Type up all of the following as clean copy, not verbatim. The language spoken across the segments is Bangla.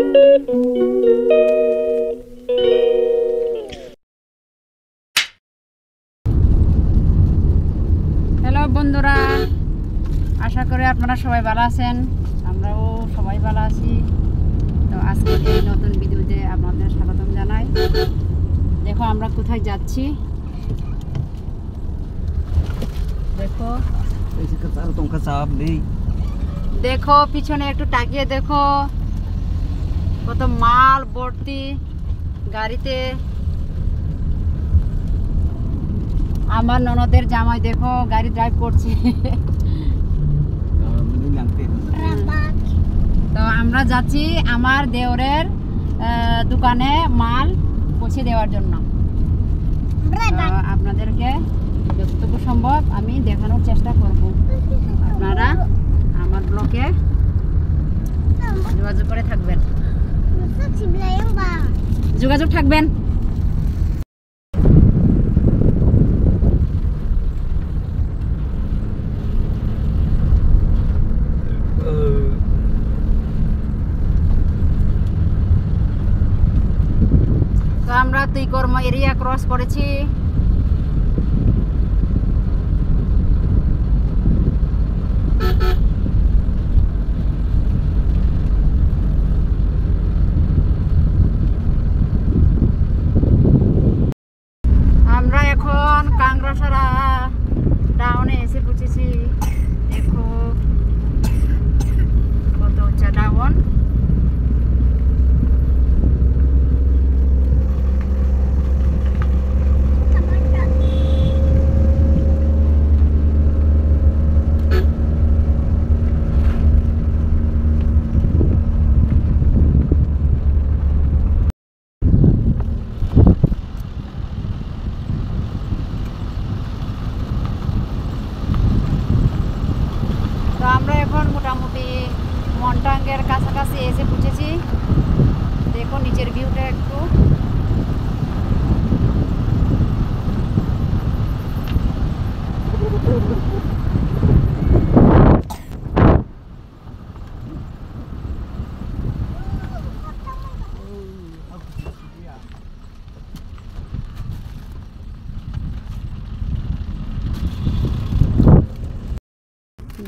হ্যালো বন্ধুরা, আশা করি আপনারা সবাই ভালো আছেন। আমরাও সবাই ভালো আছি। তো আজকে এই নতুন ভিডিওতে আপনাদের স্বাগতম জানাই। দেখো আমরা কোথায় যাচ্ছি, দেখো দেখো পিছনে একটু তাকিয়ে দেখো, কত মাল ভর্তি গাড়িতে। আমার ননদের জামাই দেখো গাড়ি ড্রাইভ করছে। তো আমরা যাচ্ছি আমার দেওরের দোকানে মাল পৌঁছে দেওয়ার জন্য। আপনাদেরকে যতটুকু সম্ভব আমি দেখানোর চেষ্টা করব। আপনারা আমার ব্লগে যোগাযোগ করে থাকবেন, যোগাযোগ থাকবেন। তো আমরা তুইকর্ম এরিয়া ক্রস করেছি। আমরা এখন কাংরাসারা টাউনে এসে পৌঁছেছি। দেখো কত উচ্চা টাউন। আমরা এখন মোটামুটি মন্টাঙ্গের কাছাকাছি এসে পৌঁছেছি। দেখো নিচের ভিউটা একটু।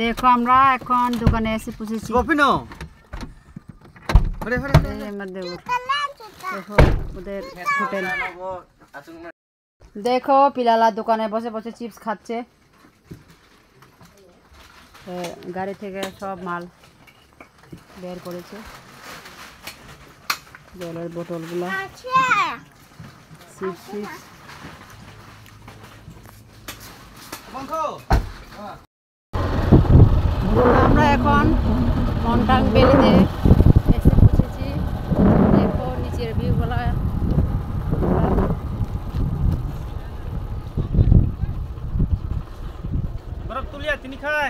দেখো আমরা এখন দোকানে এসে পৌঁছেছি। দেখো ওদের হোটেল। দেখো পিলালা দোকানে বসে বসে চিপস খাচ্ছে। গাড়ি থেকে সব মাল বের করেছে, জলের বোতলগুলো, চিপস চিপস। আমরা এখন মন্টাং ভ্যালিতে এসে পৌঁছেছি। দেখো নিচের ভিউগুলা। बर्फ तुलिया तिनी खाए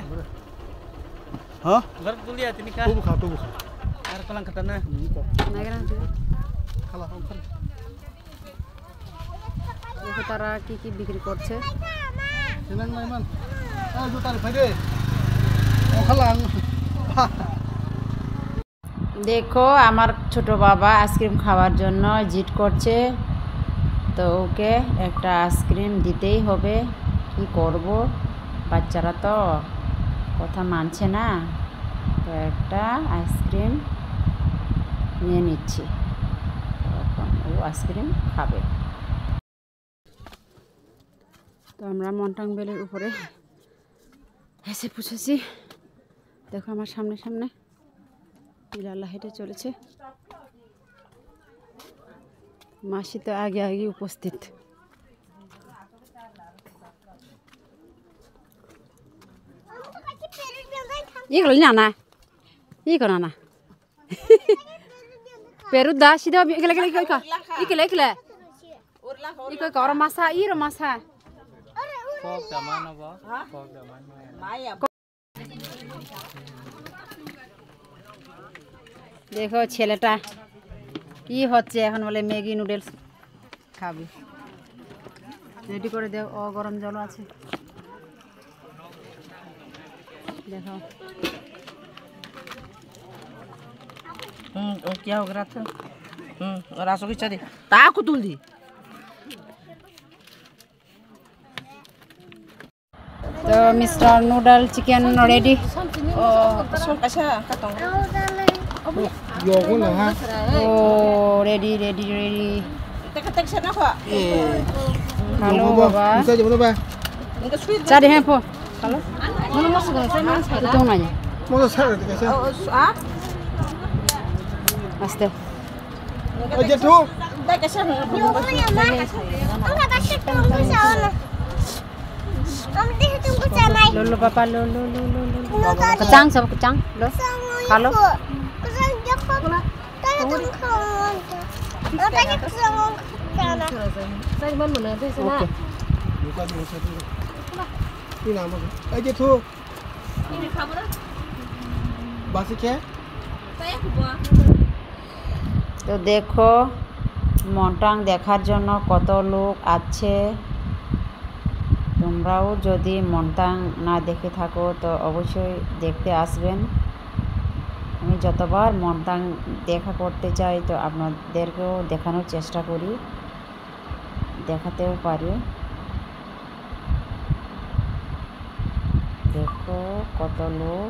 हाँ बर्फ तुलिया तिनी खाए तो खा यार कलंग खतरना खाला দেখো তারা কি কি বিক্রি করছে। senang man ah juta ni pade oh khalang দেখো আমার ছোট বাবা আইসক্রিম খাওয়ার জন্য জিদ করছে। তো ওকে একটা আইসক্রিম দিতেই হবে, কি করব, বাচ্চারা তো কথা মানছে না। তো একটা আইসক্রিম নিয়ে নিচ্ছি, তখন ও আইসক্রিম খাবে। তো আমরা মন্টাং ভ্যালির উপরে এসে পৌঁছেছি। দেখো আমার সামনে সামনে পিলালা হেঁটে চলেছে। মাসি তো আগে আগে উপস্থিত। এগুলো না না ইকো না পেরু দা সিধা এগুলো এগুলো ইকো ইকলে ইকলে ইকো কর মাসা ইরো মাসা फॉग दमान बा फॉग दमान माया দেখো ছেলেটা কি হচ্ছে এখন, বলে ম্যাগি নুডলস খাবি। রেডি করে দেও, ও গরম জল আছে। দেখো क्या हो गया था रासो की चली ताकू तुल दी तो मिस्टर नूडल चिकन रेडी ऐसा कतong Yogo na ha. ओ ready ready ready tek sana kok hello Yogo बाबा ba? Bisa jemput ba? enggak sweet cari handphone halo mana masuk saya mana saya itu nanya Mau sa di kasi. ah aste Aja tu. tek kasi lo lo papa lo kecang sama kecang lo halo oke Buka di masa tu. Ini nama. Aja tu. Basi ke? তো দেখো মন্টাং দেখার জন্য কত লোক আছে তোমরাও যদি মন্টাং না দেখে থাকো তো অবশ্যই দেখতে আসবেন আমি যতবার মন্টাং দেখা করতে চাই তো আপনাদেরকেও দেখানোর চেষ্টা করি দেখাতেও পারি দেখো কত লোক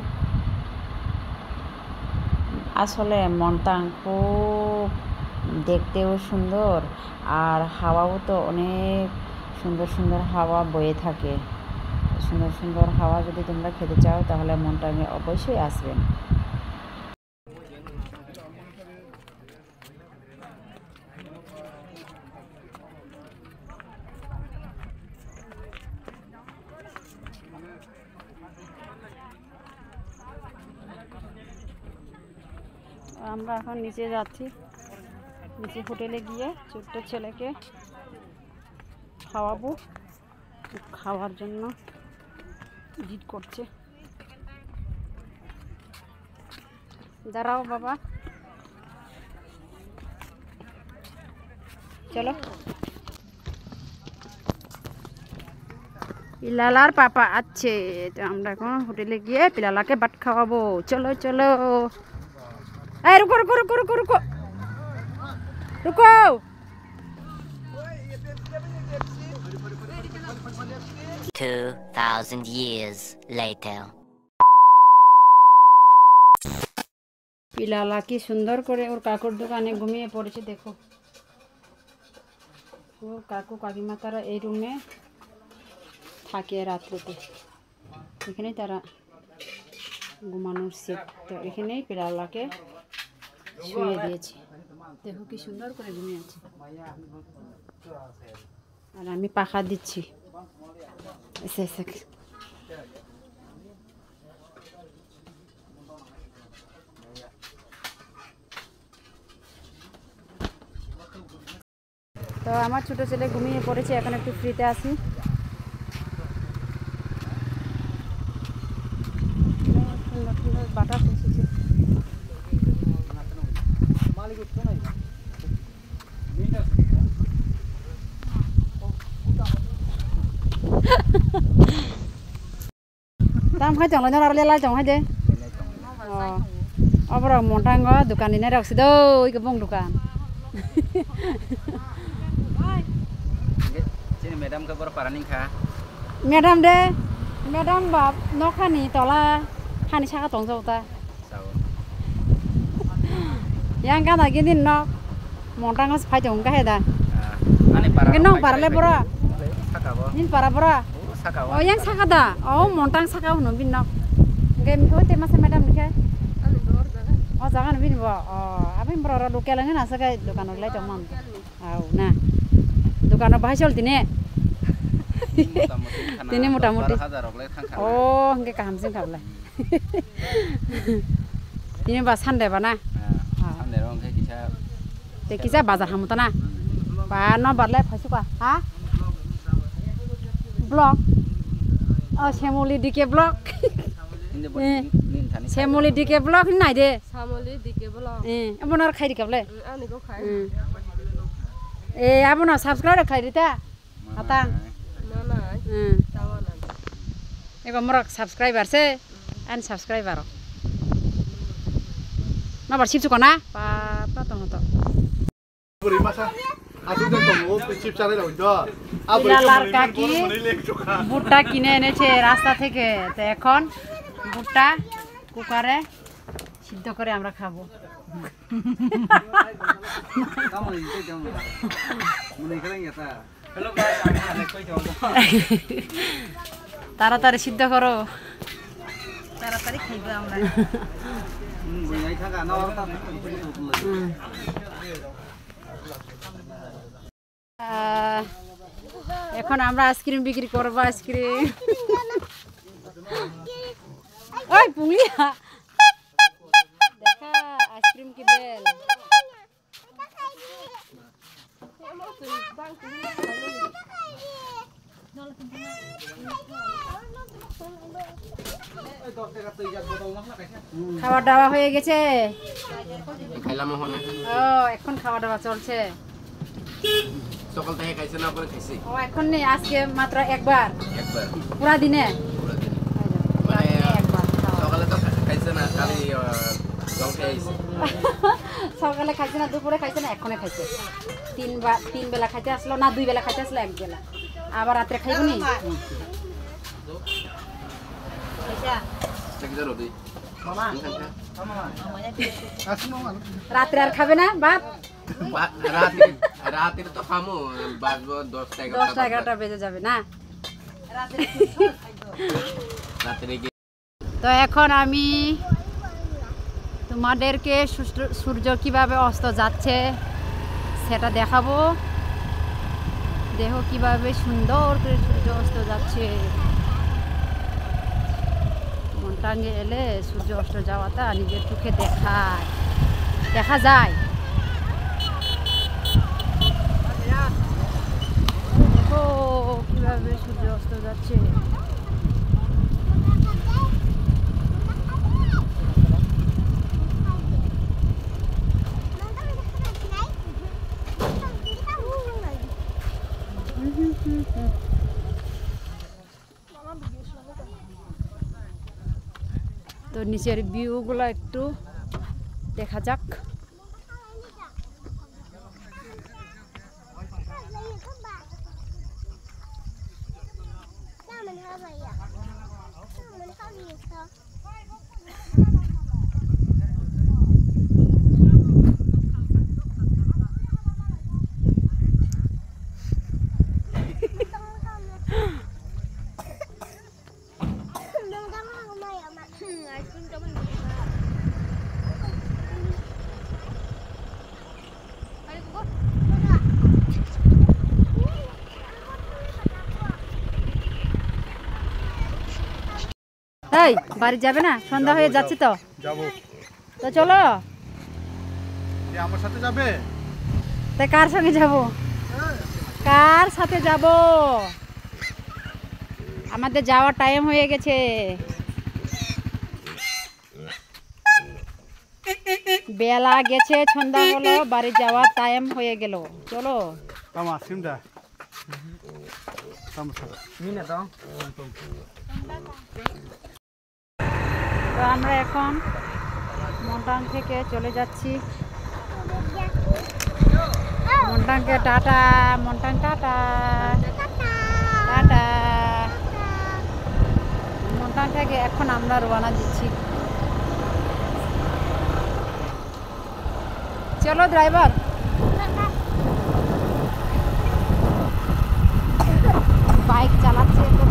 আসলে মন্টাং খুব দেখতেও সুন্দর আর হাওয়াও তো অনেক সুন্দর সুন্দর হাওয়া বয়ে থাকে সুন্দর সুন্দর হাওয়া যদি তোমরা খেতে চাও তাহলে মন্টাঙে অবশ্যই আসবেন আমরা এখন নিচে যাচ্ছি নিচে হোটেলে গিয়ে ছোট্ট ছেলেকে খাওয়াবো খাওয়ার জন্য জিদ করছে দাঁড়াও বাবা চলো পিলালার পাপা আছে তো আমরা এখন হোটেলে গিয়ে পিলালাকে ভাত খাওয়াবো চলো চলো এই রুকো রুকো রুকো রুকো রুকো রুকো 2,000 years later. পিলালা কি সুন্দর করে ওর কাকুর দোকানে ঘুমিয়ে পড়েছে দেখো ওর কাকু কাকিমা তারা এই রুমে থাকে রাত্রিতে এখানেই তারা ঘুমানোর সেট তো এখানেই পিলালাকে শুয়ে দিয়েছে দেখো কি সুন্দর করে ঘুমিয়ে আছে আর আমি পাখা দিচ্ছি এসে এসে তো আমার ছোট ছেলে ঘুমিয়ে পড়েছে এখন একটু ফ্রিতে আসি সুন্দর সুন্দর বাতাস এসেছে Tam khai chong lo na la chong hai de. Abra montang go dukan ini rak sido ik bong dukan. Sini madam ke bor paraning kha. Madam de. Madam bab nok khani tola khani saka tong jau ta. Yang kan lagi ni nok montang go phai chong ka he da. Ani para. Kenong para le bora. Saka bo. Nin para bora. Saka bo. Oh yang saka da. Oh montang saka no bin nok. Game ko te mas madam ni kha. Oh jangan bin bo. Oh abin bora lokal ngan asaka dukan ole chong mam. Au na. Dukan bahai chol tine. Tine motamuti. Oh engke kaham sing kable. Tine ba sande ba na. Sande rong ke kisah. Te kisah bazar hamuta na. Ba no barle phaisu ka. Ha? Blog. Oh Semoli dike blog. Semoli dike blog ni nai de. Samoli dike blog. Abonar khai dikable. Ani ko khai. Abonar subscribe khai dita. Atang. Na na. Tawana. Eba morak subscriber se. An subscriber. Mabar chip suka na? Papa tong to. Beri masa. Aku dan kamu chip cari dah udah. বিলালার কাকি ভুট্টা কিনে এনেছে রাস্তা থেকে, তো এখন ভুট্টা কুকারে সিদ্ধ করে আমরা খাবো। তাড়াতাড়ি সিদ্ধ করো, তাড়াতাড়ি খাইবো আমরা। এখন আমরা আইসক্রিম বিক্রি করবো। আইসক্রিম ওই পুলিয়া দেখা আইসক্রিম কি বেল খাওয়া দাওয়া হয়ে গেছে। ও এখন খাওয়া দাওয়া চলছে। সকাল থেকে খাইছে না পরে খাইছে? ও এখন নেই, আজকে মাত্র একবার পুরা দিনে একবার। সকালে তো খাইছে না, খালি জল খাইছে। সকালে খাইছে না, দুপুরে খাইছে না, এখনে খাইছে। তিন বেলা খাইতে আসলো না, 2 বেলা খাইতে আসলো, 1 বেলা আবার রাত্রে খাইব নি। রাত্রে আর খাবে না ভাত? রাতে তো খামো, বাজবো 10টা 11টা বেজে যাবে না। তো এখন আমি তোমাদেরকে সূর্য কিভাবে অস্ত যাচ্ছে সেটা দেখাবো। দেখো কিভাবে সুন্দর করে সূর্য অস্ত যাচ্ছে। মনটাঙ্গে এলে সূর্য অস্ত যাওয়াটা নিজের চোখে দেখা যায়। দেখো কিভাবে সূর্য অস্ত যাচ্ছে। তো নিচের ভিউগুলো একটু দেখা যাক। এই বাড়ি যাবে না? সন্ধ্যা হয়ে যাচ্ছে তো। যাবো। তো চলো। আমার সাথে যাবে? তাই কার সঙ্গে যাব? কার সাথে যাব? আমাদের যাওয়ার টাইম হয়ে গেছে। বেলা গেছে, সন্ধ্যা হলো, বাড়ি যাওয়ার টাইম হয়ে গেল। চলো। কামা সিমটা তো আমরা এখন মন্টাং থেকে চলে যাচ্ছি। মন্টাংকে টাটা। মন্টাং টাটা টাটা। মন্টাং থেকে এখন আমরা রওনা দিচ্ছি। চলো ড্রাইভার। বাইক চালাচ্ছে তো।